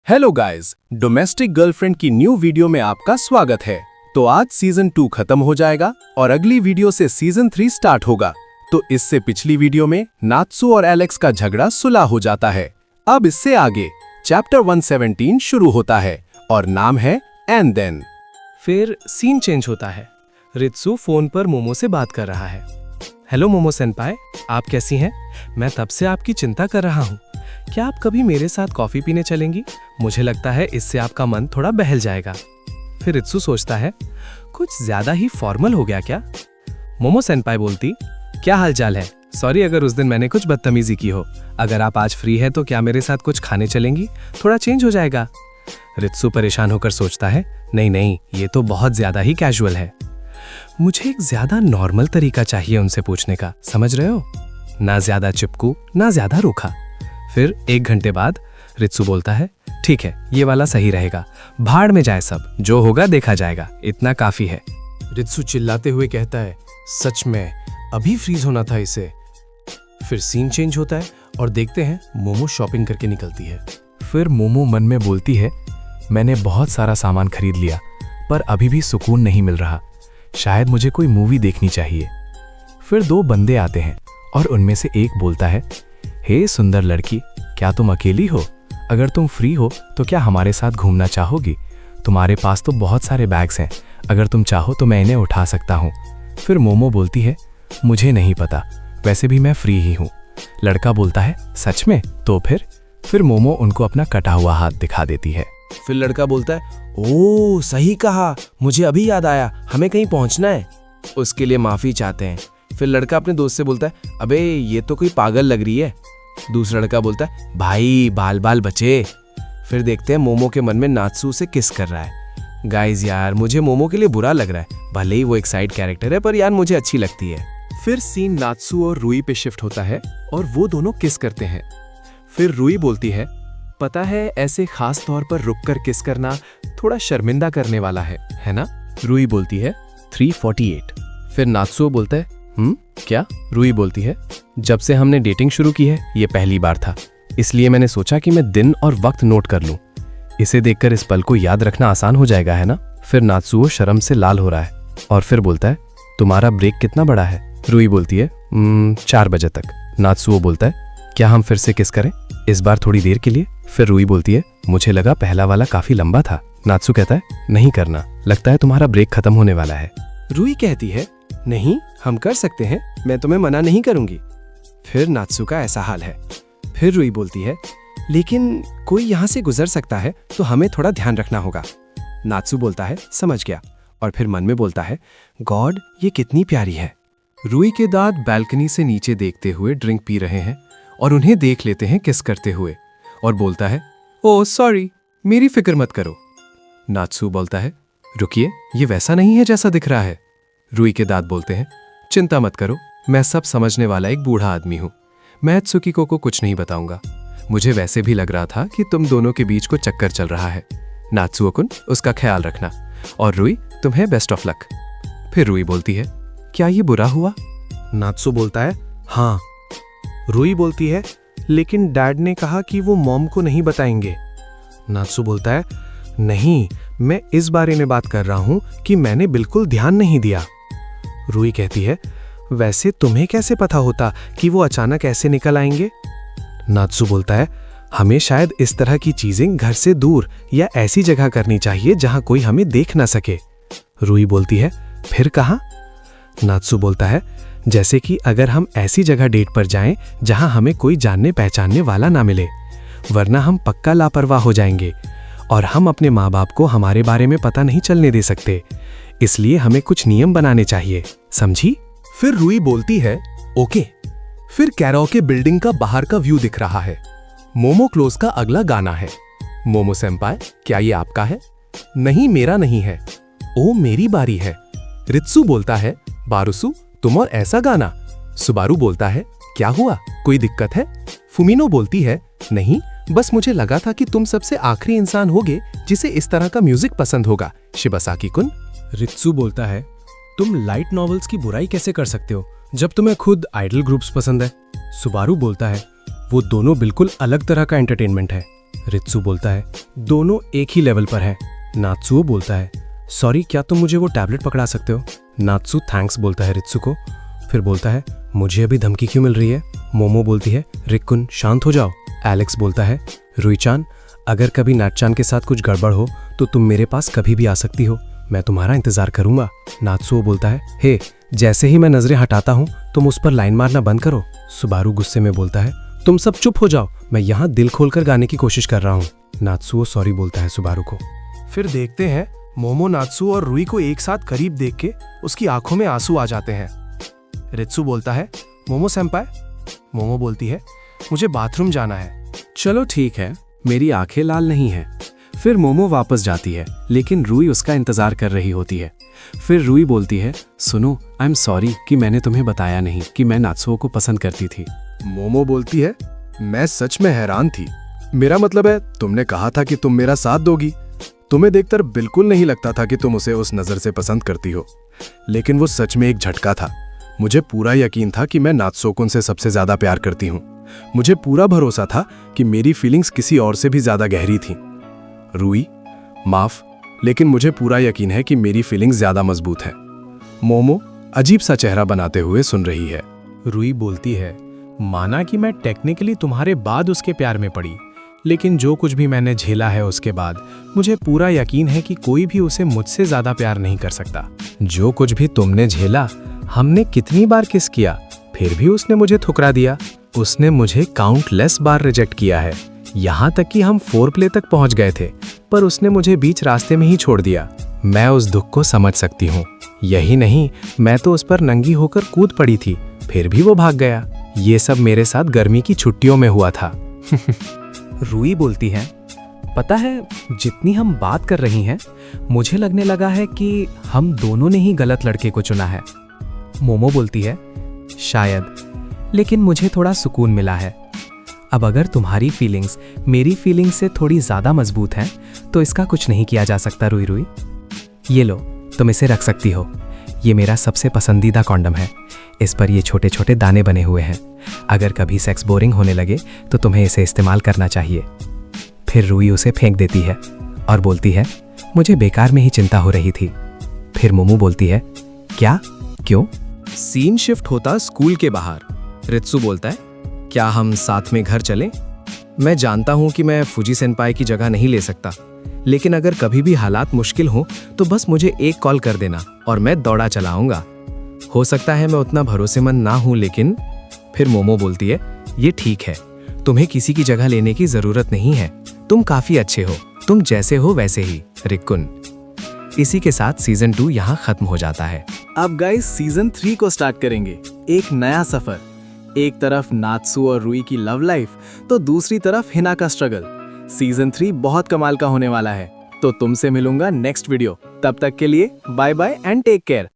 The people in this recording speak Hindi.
हेलो गाइस, डोमेस्टिक गर्लफ्रेंड की न्यू वीडियो में आपका स्वागत है। तो आज सीजन 2 खत्म हो जाएगा और अगली वीडियो से सीजन 3 स्टार्ट होगा। तो इससे पिछली वीडियो में नात्सु और एलेक्स का झगड़ा सुलह हो जाता है। अब इससे आगे चैप्टर 117 शुरू होता है और नाम है एंड देन। फिर सीन चेंज होता है। रित्सु फोन पर मोमो से बात कर रहा है। हेलो मोमो सेनपाई, आप कैसी हैं? मैं तब से आपकी चिंता कर रहा हूँ। क्या आप कभी मेरे साथ कॉफी पीने चलेंगी? मुझे लगता है इससे आपका मन थोड़ा बहल जाएगा। फिर रित्सु सोचता है, कुछ ज्यादा ही फॉर्मल हो गया क्या? मोमो सेनपाई बोलती, क्या हालचाल है? सॉरी अगर उस दिन मैंने कुछ बदतमीजी की हो। अगर आप आज फ्री है तो क्या मेरे साथ कुछ खाने चलेंगी? थोड़ा चेंज हो जाएगा। रित्सु परेशान होकर सोचता है, नहीं नहीं, ये तो बहुत ज्यादा ही कैजुअल है। मुझे एक ज्यादा नॉर्मल तरीका चाहिए उनसे पूछने का, समझ रहे हो? ना ज्यादा चिपकू, ना ज्यादा रूखा। फिर 1 घंटे बाद रित्सु बोलता है, ठीक है, ये वाला सही रहेगा। भाड़ में जाए सब, जो होगा देखा जाएगा, इतना काफी है। रित्सु चिल्लाते हुए कहता है, सच में अभी फ्रीज होना था इसे। फिर सीन चेंज होता है और देखते हैं मोमो शॉपिंग करके निकलती है। फिर मोमो मन में बोलती है, मैंने बहुत सारा सामान खरीद लिया पर अभी भी सुकून नहीं मिल रहा। शायद मुझे कोई मूवी देखनी चाहिए। फिर 2 बंदे आते हैं और उनमें से एक बोलता है, हे सुंदर लड़की, क्या तुम अकेली हो? अगर तुम फ्री हो तो क्या हमारे साथ घूमना चाहोगी? तुम्हारे पास तो बहुत सारे बैग्स हैं, अगर तुम चाहो तो मैं इन्हें उठा सकता हूँ। फिर मोमो बोलती है, मुझे नहीं पता, वैसे भी मैं फ्री ही हूँ। लड़का बोलता है, सच में? तो फिर मोमो उनको अपना कटा हुआ हाथ दिखा देती है। फिर लड़का बोलता है, ओह सही कहा, मुझे अभी याद आया, हमें कहीं पहुंचना है। उसके लिए माफी चाहते हैं। फिर लड़का अपने दोस्त से बोलता है, अबे ये तो कोई पागल लग रही है। दूसरा लड़का बोलता है, भाई बाल बाल बचे। फिर देखते हैं मोमो के मन में नात्सु से किस कर रहा है। गाइस यार, मुझे मोमो के लिए बुरा लग रहा है, भले ही वो एक साइड कैरेक्टर है, पर यार मुझे अच्छी लगती है। फिर सीन नात्सु और रूई पे शिफ्ट होता है और वो दोनों किस करते हैं। फिर रूई बोलती है, पता है ऐसे खास तौर पर रुककर किस करना थोड़ा शर्मिंदा करने वाला है ना? रूई बोलती है 348। फिर नात्सु बोलता है, क्या? रूई बोलती है, जब से हमने डेटिंग शुरू की है ये पहली बार था, इसलिए मैंने सोचा कि मैं दिन और वक्त नोट कर लूं। इसे देखकर इस पल को याद रखना आसान हो जाएगा, है ना? फिर नात्सुओ शर्म से लाल हो रहा है और फिर बोलता है, तुम्हारा ब्रेक कितना बड़ा है? रूई बोलती है, 4 बजे तक। नात्सुओ बोलता है, क्या हम फिर से किस करें, इस बार थोड़ी देर के लिए? फिर रूई बोलती है, मुझे लगा पहला वाला काफी लंबा था। नात्सु कहता है, नहीं करना, लगता है तुम्हारा ब्रेक खत्म होने वाला है। रूई कहती है, नहीं हम कर सकते हैं, मैं तुम्हें मना नहीं करूंगी। फिर नात्सु का ऐसा हाल है। फिर रूई बोलती है, लेकिन कोई यहाँ से गुजर सकता है तो हमें थोड़ा ध्यान रखना होगा। नात्सु बोलता है, समझ गया, और फिर मन में बोलता है, गॉड ये कितनी प्यारी है। रूई के दाद बैल्कनी से नीचे देखते हुए ड्रिंक पी रहे हैं और उन्हें देख लेते हैं किस करते हुए और बोलता है, ओह सॉरी, मेरी फिक्र मत करो। नात्सु बोलता है, रुकिए, ये वैसा नहीं है जैसा दिख रहा है। रूई के दांत बोलते हैं, चिंता मत करो, मैं सब समझने वाला एक बूढ़ा आदमी हूँ, मैं त्सुकिको को कुछ नहीं बताऊंगा। मुझे वैसे भी लग रहा था कि तुम दोनों के बीच को चक्कर चल रहा है। नात्सुओ-कुन, उसका ख्याल रखना, और रूई तुम्हें बेस्ट ऑफ लक। फिर रूई बोलती है, क्या ये बुरा हुआ? नात्सु बोलता है, हाँ। रूई बोलती है, लेकिन डैड ने कहा कि वो मॉम को नहीं बताएंगे। नात्सु बोलता है, नहीं, मैं इस बारे में बात कर रहा हूं कि मैंने बिल्कुल ध्यान नहीं दिया। रूई कहती है, वैसे तुम्हें कैसे पता होता कि वो अचानक ऐसे निकल आएंगे? नात्सु बोलता है, हमें शायद इस तरह की चीजें घर से दूर या ऐसी जगह करनी चाहिए जहां कोई हमें देख ना सके। रूई बोलती है, फिर कहां? नात्सु बोलता है, जैसे कि अगर हम ऐसी जगह डेट पर जाएं जहां हमें कोई जानने पहचानने वाला ना मिले, वरना हम पक्का लापरवाह हो जाएंगे और हम अपने माँ बाप को हमारे बारे में पता नहीं चलने दे सकते। इसलिए हमें कुछ नियम बनाने चाहिए, समझी? फिर रूई बोलती है, ओके। फिर कैरोके बिल्डिंग का बाहर का व्यू दिख रहा है। मोमो क्लोज का अगला गाना है। मोमो सेंपाई, क्या ये आपका है? नहीं, मेरा नहीं है। ओ मेरी बारी है। रित्सु बोलता है, बारुसु तुम और ऐसा गाना? सुबारू बोलता है, क्या हुआ, कोई दिक्कत है? फुमिनो बोलती है, नहीं, बस मुझे लगा था कि तुम सबसे आखिरी इंसान होगे जिसे इस तरह का म्यूजिक पसंद होगा, शिबासाकी-कुन। रित्सु बोलता है, तुम लाइट नॉवेल्स की बुराई कैसे कर सकते हो जब तुम्हें खुद आइडल ग्रुप्स पसंद है? सुबारू बोलता है, वो दोनों बिल्कुल अलग तरह का एंटरटेनमेंट है। रित्सु बोलता है, दोनों एक ही लेवल पर हैं। नात्सुओ बोलता है, सॉरी क्या तुम मुझे वो टैबलेट पकड़ा सकते हो? नात्सु थैंक्स बोलता है रित्सु को, फिर बोलता है, मुझे अभी धमकी क्यों मिल रही है? मोमो बोलती है, रिक्कुन शांत हो जाओ। एलेक्स बोलता है, रुईचान अगर कभी नाटचान के साथ कुछ गड़बड़ हो तो तुम मेरे पास कभी भी आ सकती हो, मैं तुम्हारा इंतजार करूंगा। नात्सुओ बोलता है, हे जैसे ही मैं नजरें हटाता हूं तुम उस पर लाइन मारना बंद करो। सुबारू गुस्से में बोलता है, तुम सब चुप हो जाओ, मैं यहाँ दिल खोलकर गाने की कोशिश कर रहा हूँ। नात्सुओ सॉरी बोलता है सुबारू को। फिर देखते हैं मोमो नात्सु और रुई को एक साथ करीब देख के उसकी आंखों में आंसू आ जाते हैं। रित्सु बोलता है, मोमो सेंपाई। मोमो बोलती है, मुझे बाथरूम जाना है। चलो ठीक है, मेरी आंखें लाल नहीं हैं। फिर मोमो वापस जाती है, लेकिन रूई उसका इंतजार कर रही होती है। फिर रूई बोलती है, सुनो आई एम सॉरी कि मैंने तुम्हें बताया नहीं कि मैं नात्सुओ को पसंद करती थी। मोमो बोलती है, मैं सच में हैरान थी। मेरा मतलब है तुमने कहा था कि तुम मेरा साथ दोगी। तुम्हें देखकर बिल्कुल नहीं लगता था कि तुम उसे उस नजर से पसंद करती हो, लेकिन वो सच में एक झटका था। मुझे पूरा यकीन था कि मैं नात्सुओ से सबसे ज्यादा प्यार करती हूँ। मुझे पूरा भरोसा था कि मेरी फीलिंग्स किसी और से भी ज्यादा गहरी थीं। रूई माफ, लेकिन मुझे पूरा यकीन है कि मेरी फीलिंग्स ज्यादा मजबूत हैं। मोमो अजीब सा चेहरा बनाते हुए सुन रही है। रुई बोलती है, माना कि मैं टेक्निकली तुम्हारे बाद उसके प्यार में पड़ी, लेकिन जो कुछ भी मैंने झेला है उसके बाद मुझे पूरा यकीन है कि कोई भी उसे मुझसे ज्यादा प्यार नहीं कर सकता। जो कुछ भी तुमने झेला, हमने कितनी बार किस किया, फिर भी उसने मुझे ठुकरा दिया। उसने मुझे काउंटलेस बार रिजेक्ट किया है, यहाँ तक कि हम फोरप्ले तक पहुँच गए थे, पर उसने मुझे बीच रास्ते में ही छोड़ दिया। मैं उस दुख को समझ सकती हूँ। यही नहीं, मैं तो उस पर नंगी होकर कूद पड़ी थी, फिर भी वो भाग गया। ये सब मेरे साथ गर्मी की छुट्टियों में हुआ था। रुई बोलती है, पता है जितनी हम बात कर रही हैं मुझे लगने लगा है कि हम दोनों ने ही गलत लड़के को चुना है। मोमो बोलती है, शायद, लेकिन मुझे थोड़ा सुकून मिला है। अब अगर तुम्हारी फीलिंग्स मेरी फीलिंग्स से थोड़ी ज्यादा मजबूत हैं तो इसका कुछ नहीं किया जा सकता। रुई रुई, ये लो, तुम इसे रख सकती हो। ये मेरा सबसे पसंदीदा कॉन्डम है। इस पर ये छोटे छोटे दाने बने हुए हैं। अगर कभी सेक्स बोरिंग होने लगे तो तुम्हें इसे इस्तेमाल करना चाहिए। फिर रूई उसे फेंक देती है और बोलती है, मुझे बेकार में ही चिंता हो रही थी। फिर मोमो बोलती है, क्या, क्यों? सीन शिफ्ट होता स्कूल के बाहर। रित्सु बोलता है, क्या हम साथ में घर चलें? मैं जानता हूं कि मैं फुजी सेनपाई की जगह नहीं ले सकता, लेकिन अगर कभी भी हालात मुश्किल हो तो बस मुझे एक कॉल कर देना और मैं दौड़ा चलाऊंगा। हो सकता है मैं उतना भरोसेमंद ना हूं, लेकिन फिर मोमो बोलती है, ये ठीक है, तुम्हें किसी की जगह लेने की जरूरत नहीं है। तुम काफी अच्छे हो, तुम जैसे हो वैसे ही, रिक्कुन। इसी के साथ सीजन 2 यहाँ खत्म हो जाता है। अब गाइस सीजन 3 को स्टार्ट करेंगे, एक नया सफर। एक तरफ नात्सु और रूई की लव लाइफ तो दूसरी तरफ हिना का स्ट्रगल। सीजन 3 बहुत कमाल का होने वाला है। तो तुमसे मिलूंगा नेक्स्ट वीडियो। तब तक के लिए bye bye and take care.